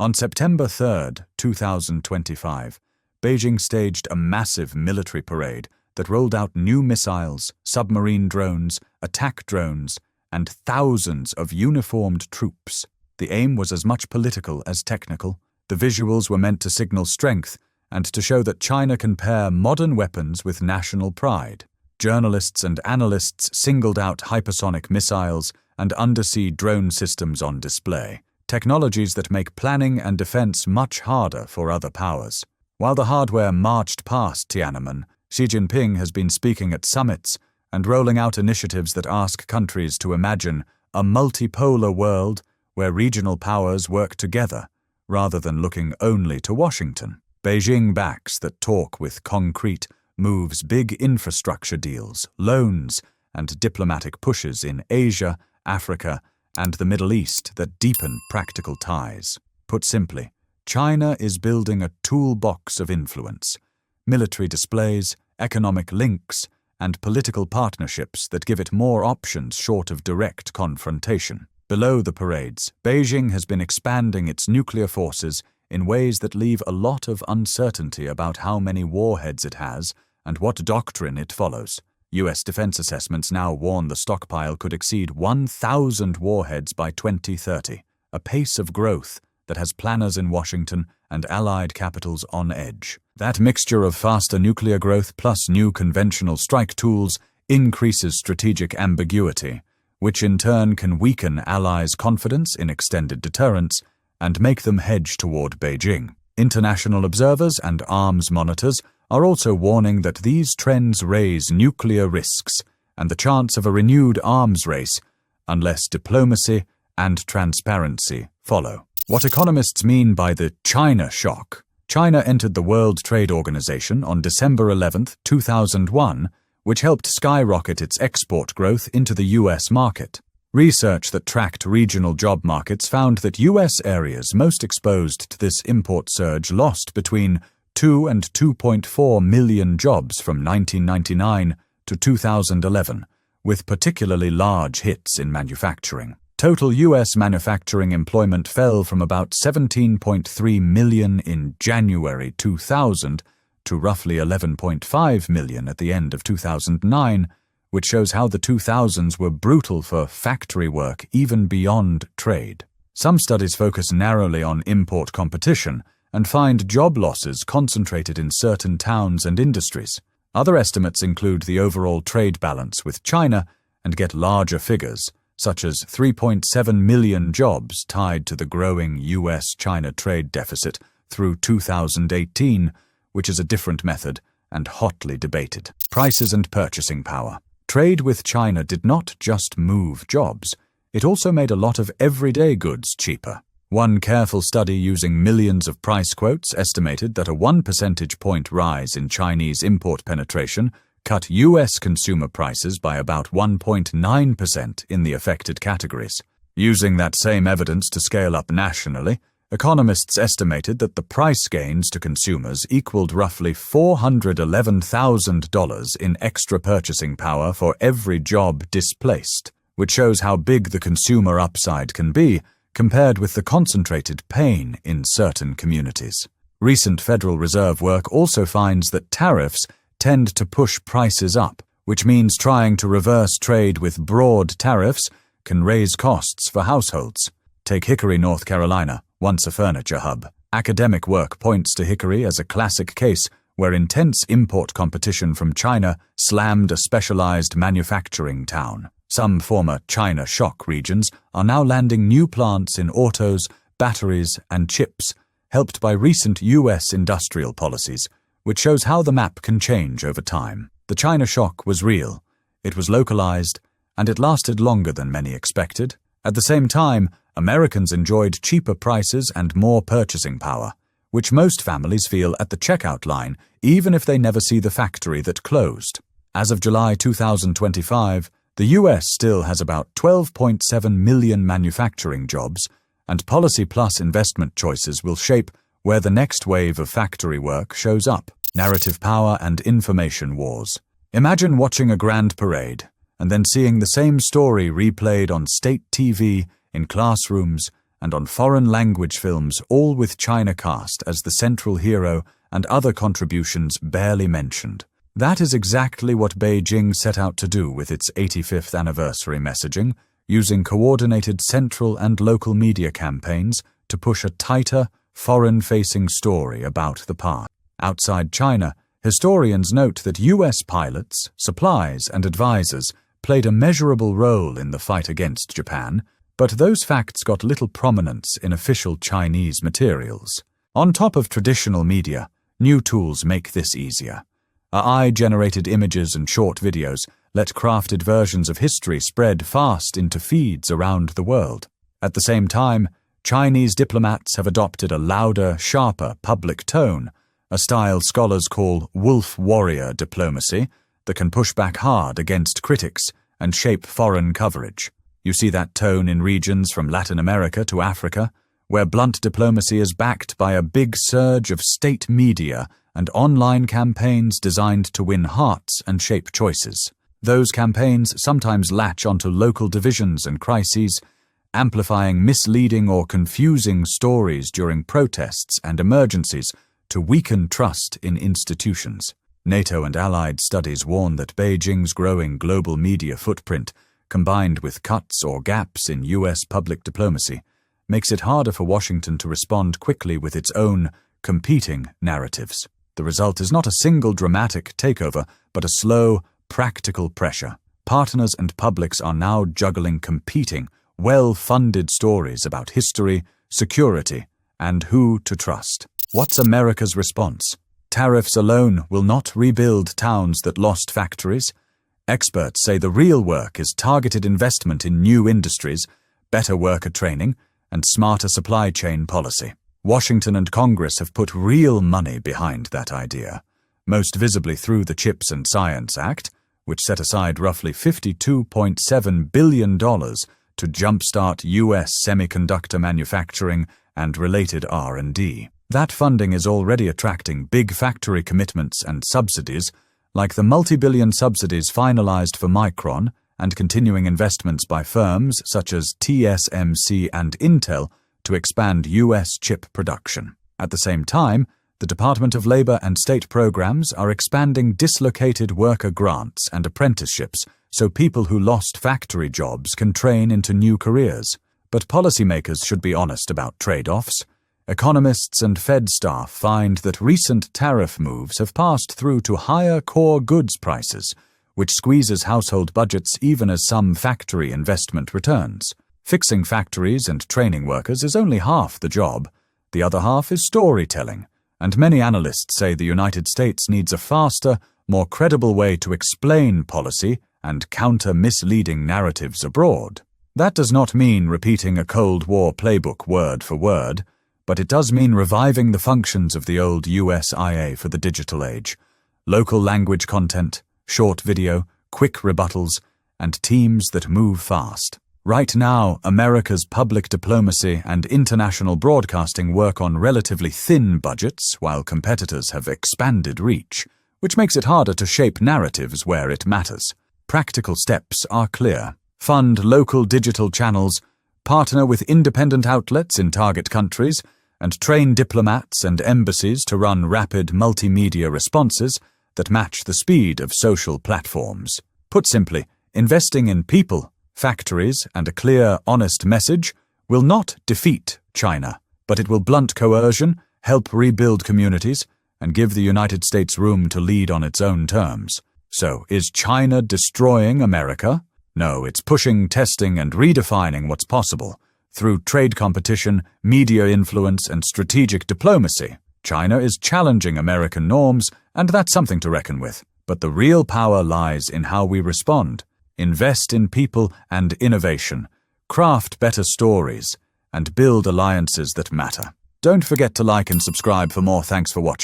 On September 3, 2025, Beijing staged a massive military parade that rolled out new missiles, submarine drones, attack drones, and thousands of uniformed troops. The aim was as much political as technical. The visuals were meant to signal strength and to show that China can pair modern weapons with national pride. Journalists and analysts singled out hypersonic missiles and undersea drone systems on display, technologies that make planning and defense much harder for other powers. While the hardware marched past Tiananmen, Xi Jinping has been speaking at summits and rolling out initiatives that ask countries to imagine a multipolar world where regional powers work together, rather than looking only to Washington. Beijing backs that talk with concrete moves, big infrastructure deals, loans, and diplomatic pushes in Asia, Africa, and the Middle East that deepen practical ties. Put simply, China is building a toolbox of influence, military displays, economic links, and political partnerships that give it more options short of direct confrontation. Below the parades, Beijing has been expanding its nuclear forces in ways that leave a lot of uncertainty about how many warheads it has and what doctrine it follows. U.S. defense assessments now warn the stockpile could exceed 1,000 warheads by 2030, a pace of growth that has planners in Washington and allied capitals on edge. That mixture of faster nuclear growth plus new conventional strike tools increases strategic ambiguity, which in turn can weaken allies' confidence in extended deterrence and make them hedge toward Beijing. International observers and arms monitors are also warning that these trends raise nuclear risks and the chance of a renewed arms race unless diplomacy and transparency follow. What economists mean by the China shock. China entered the World Trade Organization on December 11, 2001, which helped skyrocket its export growth into the U.S. market. Research that tracked regional job markets found that U.S. areas most exposed to this import surge lost between 2 and 2.4 million jobs from 1999 to 2011, with particularly large hits in manufacturing. Total U.S. manufacturing employment fell from about 17.3 million in January 2000 to roughly 11.5 million at the end of 2009, which shows how the 2000s were brutal for factory work even beyond trade. Some studies focus narrowly on import competition and find job losses concentrated in certain towns and industries. Other estimates include the overall trade balance with China and get larger figures, such as 3.7 million jobs tied to the growing U.S.-China trade deficit through 2018, which is a different method and hotly debated. Prices and purchasing power. Trade with China did not just move jobs, it also made a lot of everyday goods cheaper. One careful study using millions of price quotes estimated that a 1 percentage point rise in Chinese import penetration cut U.S. consumer prices by about 1.9% in the affected categories. Using that same evidence to scale up nationally, economists estimated that the price gains to consumers equaled roughly $411,000 in extra purchasing power for every job displaced, which shows how big the consumer upside can be compared with the concentrated pain in certain communities. Recent Federal Reserve work also finds that tariffs tend to push prices up, which means trying to reverse trade with broad tariffs can raise costs for households. Take Hickory, North Carolina, once a furniture hub. Academic work points to Hickory as a classic case where intense import competition from China slammed a specialized manufacturing town. Some former China shock regions are now landing new plants in autos, batteries, and chips, helped by recent U.S. industrial policies, which shows how the map can change over time. The China shock was real, it was localized, and it lasted longer than many expected. At the same time, Americans enjoyed cheaper prices and more purchasing power, which most families feel at the checkout line, even if they never see the factory that closed. As of July 2025, the U.S. still has about 12.7 million manufacturing jobs, and policy plus investment choices will shape where the next wave of factory work shows up. Narrative power and information wars. Imagine watching a grand parade and then seeing the same story replayed on state TV, in classrooms, and on foreign language films, all with China cast as the central hero and other contributions barely mentioned. That is exactly what Beijing set out to do with its 85th anniversary messaging, using coordinated central and local media campaigns to push a tighter, foreign-facing story about the past. Outside China, historians note that US pilots, supplies, and advisors played a measurable role in the fight against Japan, but those facts got little prominence in official Chinese materials. On top of traditional media, new tools make this easier. AI-generated images and short videos let crafted versions of history spread fast into feeds around the world. At the same time, Chinese diplomats have adopted a louder, sharper public tone, a style scholars call wolf warrior diplomacy that can push back hard against critics and shape foreign coverage. You see that tone in regions from Latin America to Africa, where blunt diplomacy is backed by a big surge of state media and online campaigns designed to win hearts and shape choices. Those campaigns sometimes latch onto local divisions and crises, amplifying misleading or confusing stories during protests and emergencies to weaken trust in institutions. NATO and allied studies warn that Beijing's growing global media footprint, combined with cuts or gaps in US public diplomacy, makes it harder for Washington to respond quickly with its own competing narratives. The result is not a single dramatic takeover, but a slow, practical pressure. Partners and publics are now juggling competing, well-funded stories about history, security, and who to trust. What's America's response? Tariffs alone will not rebuild towns that lost factories. Experts say the real work is targeted investment in new industries, better worker training, and smarter supply chain policy. Washington and Congress have put real money behind that idea, most visibly through the CHIPS and Science Act, which set aside roughly $52.7 billion to jumpstart U.S. semiconductor manufacturing and related R&D. That funding is already attracting big factory commitments and subsidies, like the multi-billion subsidies finalized for Micron and continuing investments by firms such as TSMC and Intel to expand U.S. chip production. At the same time, the Department of Labor and state programs are expanding dislocated worker grants and apprenticeships so people who lost factory jobs can train into new careers. But policymakers should be honest about trade-offs. Economists and Fed staff find that recent tariff moves have passed through to higher core goods prices, which squeezes household budgets even as some factory investment returns. Fixing factories and training workers is only half the job. The other half is storytelling, and many analysts say the United States needs a faster, more credible way to explain policy and counter misleading narratives abroad. That does not mean repeating a Cold War playbook word for word, but it does mean reviving the functions of the old USIA for the digital age. Local language content, short video, quick rebuttals, and teams that move fast. Right now, America's public diplomacy and international broadcasting work on relatively thin budgets, while competitors have expanded reach, which makes it harder to shape narratives where it matters. Practical steps are clear. Fund local digital channels, partner with independent outlets in target countries, and train diplomats and embassies to run rapid multimedia responses that match the speed of social platforms. Put simply, investing in people, factories, and a clear, honest message will not defeat China, but it will blunt coercion, help rebuild communities, and give the United States room to lead on its own terms. So, is China destroying America? No, it's pushing, testing, and redefining what's possible. Through trade competition, media influence, and strategic diplomacy, China is challenging American norms, and that's something to reckon with. But the real power lies in how we respond. Invest in people and innovation, craft better stories, and build alliances that matter. Don't forget to like and subscribe for more. Thanks for watching.